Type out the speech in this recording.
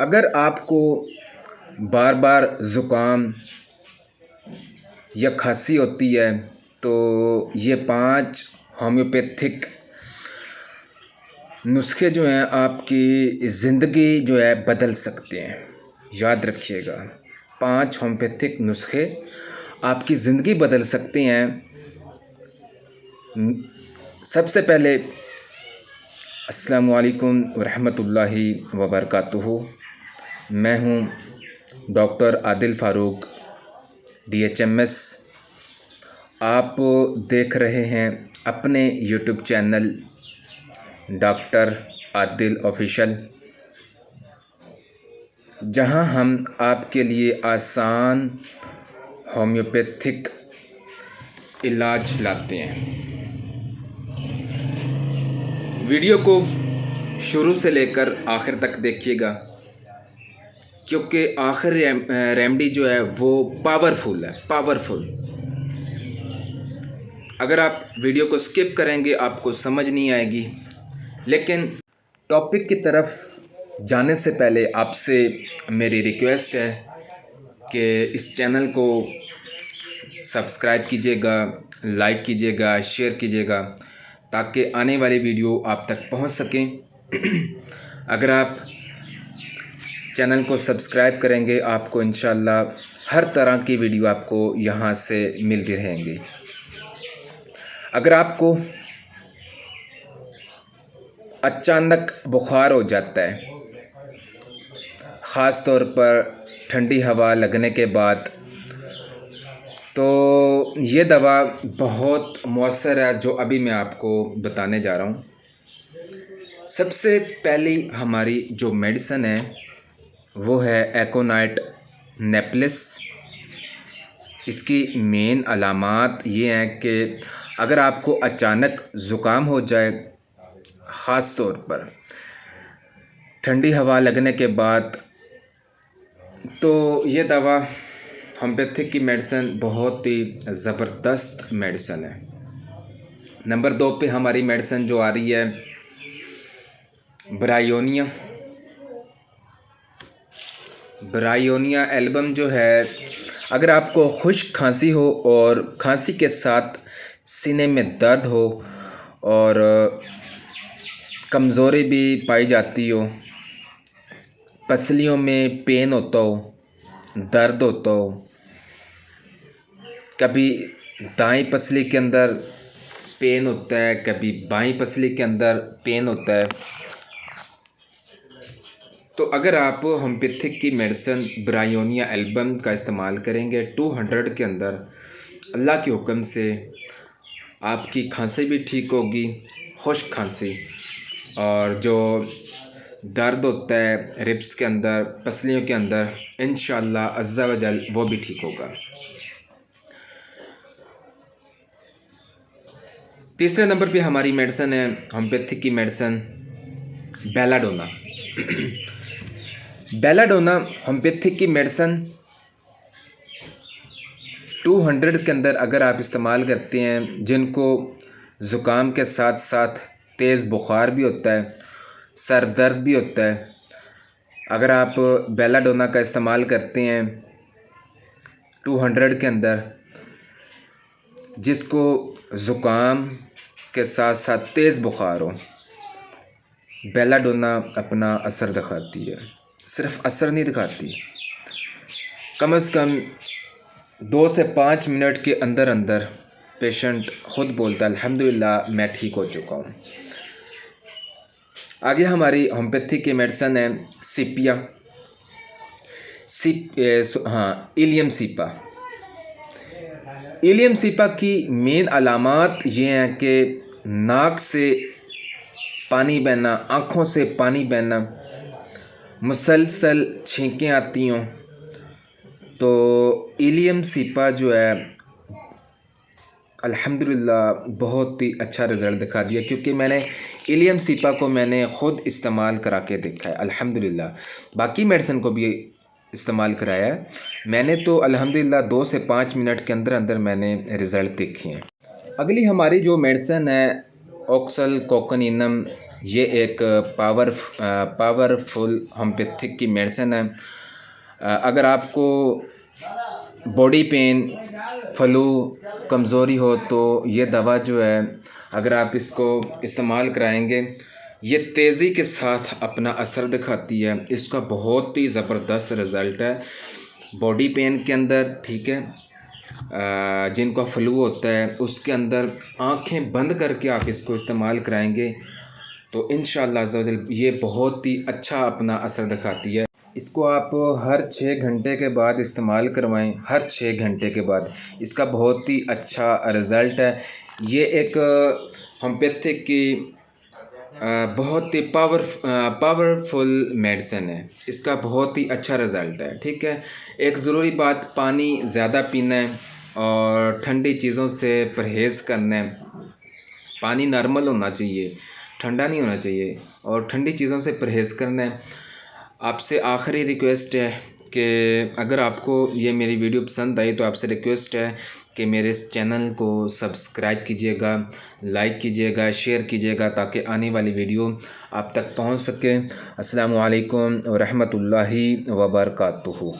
अगर आपको बार बार ज़ुकाम या खांसी होती है तो ये 5 होम्योपैथिक नुस्खे जो हैं आपकी ज़िंदगी जो है बदल सकते हैं। याद रखिएगा, 5 होम्योपैथिक नुस्खे आपकी ज़िंदगी बदल सकते हैं। सबसे पहले अस्सलामु अलैकुम वरहमतुल्लाहि वबरकातुहू। मैं हूँ डॉक्टर आदिल फ़ारूक DHMS। आप देख रहे हैं अपने YouTube channel doctor Adil official, जहां हम आपके लिए आसान होम्योपैथिक इलाज लाते हैं। वीडियो को शुरू से लेकर आखिर तक देखिएगा, क्योंकि आखिर रेमेडी जो है वो पावरफुल है, पावरफुल। अगर आप वीडियो को स्किप करेंगे आपको समझ नहीं आएगी। लेकिन टॉपिक की तरफ जाने से पहले आपसे मेरी रिक्वेस्ट है कि इस चैनल को सब्सक्राइब कीजिएगा, लाइक कीजिएगा, शेयर कीजिएगा, ताकि आने वाली वीडियो आप तक पहुंच सकें। अगर आप चैनल को सब्सक्राइब करेंगे आपको इंशाल्लाह हर तरह की वीडियो आपको यहां से मिलती रहेंगी। अगर आपको अचानक बुखार हो जाता है, ख़ास तौर पर ठंडी हवा लगने के बाद, तो ये दवा बहुत मौसर है जो अभी मैं आपको बताने जा रहा हूँ। सबसे पहली हमारी जो मेडिसिन है वो है एकोनाइट नेप्लेस। इसकी मेन अलामात ये हैं कि अगर आपको अचानक ज़ुकाम हो जाए, ख़ास तौर पर ठंडी हवा लगने के बाद, तो ये दवा होम्योपैथिक की मेडिसिन बहुत ही ज़बरदस्त मेडिसिन है। नंबर 2 पे हमारी मेडिसिन जो आ रही है ब्रायोनिया एल्बम जो है, अगर आपको खुश्क खांसी हो और खांसी के साथ सीने में दर्द हो और कमज़ोरी भी पाई जाती हो, पसलियों में पेन होता हो, दर्द होता हो, कभी दाईं पसली के अंदर पेन होता है, कभी बाईं पसली के अंदर पेन होता है, तो अगर आप होम्योपैथिक की मेडिसिन ब्रायोनिया एल्बम का इस्तेमाल करेंगे 200 के अंदर, अल्लाह के हुक्म से आपकी खांसी भी ठीक होगी, खुश्क खांसी, और जो दर्द होता है रिब्स के अंदर, पसलियों के अंदर, इंशाअल्लाह अज़्ज़ा व जल वो भी ठीक होगा। तीसरे नंबर पे हमारी मेडिसिन है होम्योपैथिक की मेडिसिन बेलाडोना। बेलाडोना होम्योपैथिक की मेडिसिन 200 के अंदर अगर आप इस्तेमाल करते हैं, जिनको ज़ुकाम के साथ साथ तेज़ बुखार भी होता है, सर दर्द भी होता है, अगर आप बेलाडोना का इस्तेमाल करते हैं 200 के अंदर, जिसको ज़ुकाम के साथ साथ तेज़ बुखार हो, बेलाडोना अपना असर दिखाती है। सिर्फ असर नहीं दिखाती, कम से कम 2 से 5 मिनट के अंदर अंदर पेशेंट ख़ुद बोलता है अल्हम्दुलिल्लाह मैं ठीक हो चुका हूँ। आगे हमारी होम्योपैथिक की मेडिसिन है सीपिया, इलियम सीपा। इलियम सीपा की मेन अलामात ये हैं कि नाक से पानी बहना, आँखों से पानी बहना, मुसलसल छींकें आती हों, तो इलियम सीपा जो है अल्हम्दुलिल्लाह बहुत ही अच्छा रिज़ल्ट दिखा दिया, क्योंकि मैंने इलियम सीपा को मैंने ख़ुद इस्तेमाल करा के देखा है अल्हम्दुलिल्लाह। बाकी मेडिसिन को भी इस्तेमाल कराया है मैंने, तो अल्हम्दुलिल्लाह 2 से 5 मिनट के अंदर अंदर मैंने रिज़ल्ट देखे हैं। अगली हमारी जो मेडिसिन है ऑक्सल कोकोनिनम ये एक पावरफुल होम्योपैथिक की मेडिसिन है। अगर आपको बॉडी पेन, फ्लू, कमज़ोरी हो तो ये दवा जो है अगर आप इसको इस्तेमाल कराएंगे, ये तेज़ी के साथ अपना असर दिखाती है। इसका बहुत ही ज़बरदस्त रिज़ल्ट है बॉडी पेन के अंदर, ठीक है। जिनका फ्लू होता है उसके अंदर आंखें बंद करके आप इसको इस्तेमाल कराएंगे तो इंशाअल्लाह अज़्ज़ा ये बहुत ही अच्छा अपना असर दिखाती है। इसको आप हर 6 घंटे के बाद इस्तेमाल करवाएं, हर 6 घंटे के बाद। इसका बहुत ही अच्छा रिज़ल्ट है। ये एक होम्योपैथिक की बहुत ही पावरफुल मेडिसिन है। इसका बहुत ही अच्छा रिज़ल्ट है, ठीक है। एक ज़रूरी बात, पानी ज़्यादा पीना है और ठंडी चीज़ों से परहेज़ करना है। पानी नॉर्मल होना चाहिए, ठंडा नहीं होना चाहिए, और ठंडी चीज़ों से परहेज़ करना है। आपसे आखिरी रिक्वेस्ट है कि अगर आपको ये मेरी वीडियो पसंद आई तो आपसे रिक्वेस्ट है कि मेरे इस चैनल को सब्सक्राइब कीजिएगा, लाइक कीजिएगा, शेयर कीजिएगा ताकि आने वाली वीडियो आप तक पहुंच सके। अस्सलामु अलैकुम व रहमतुल्लाहि व बरकातुहू।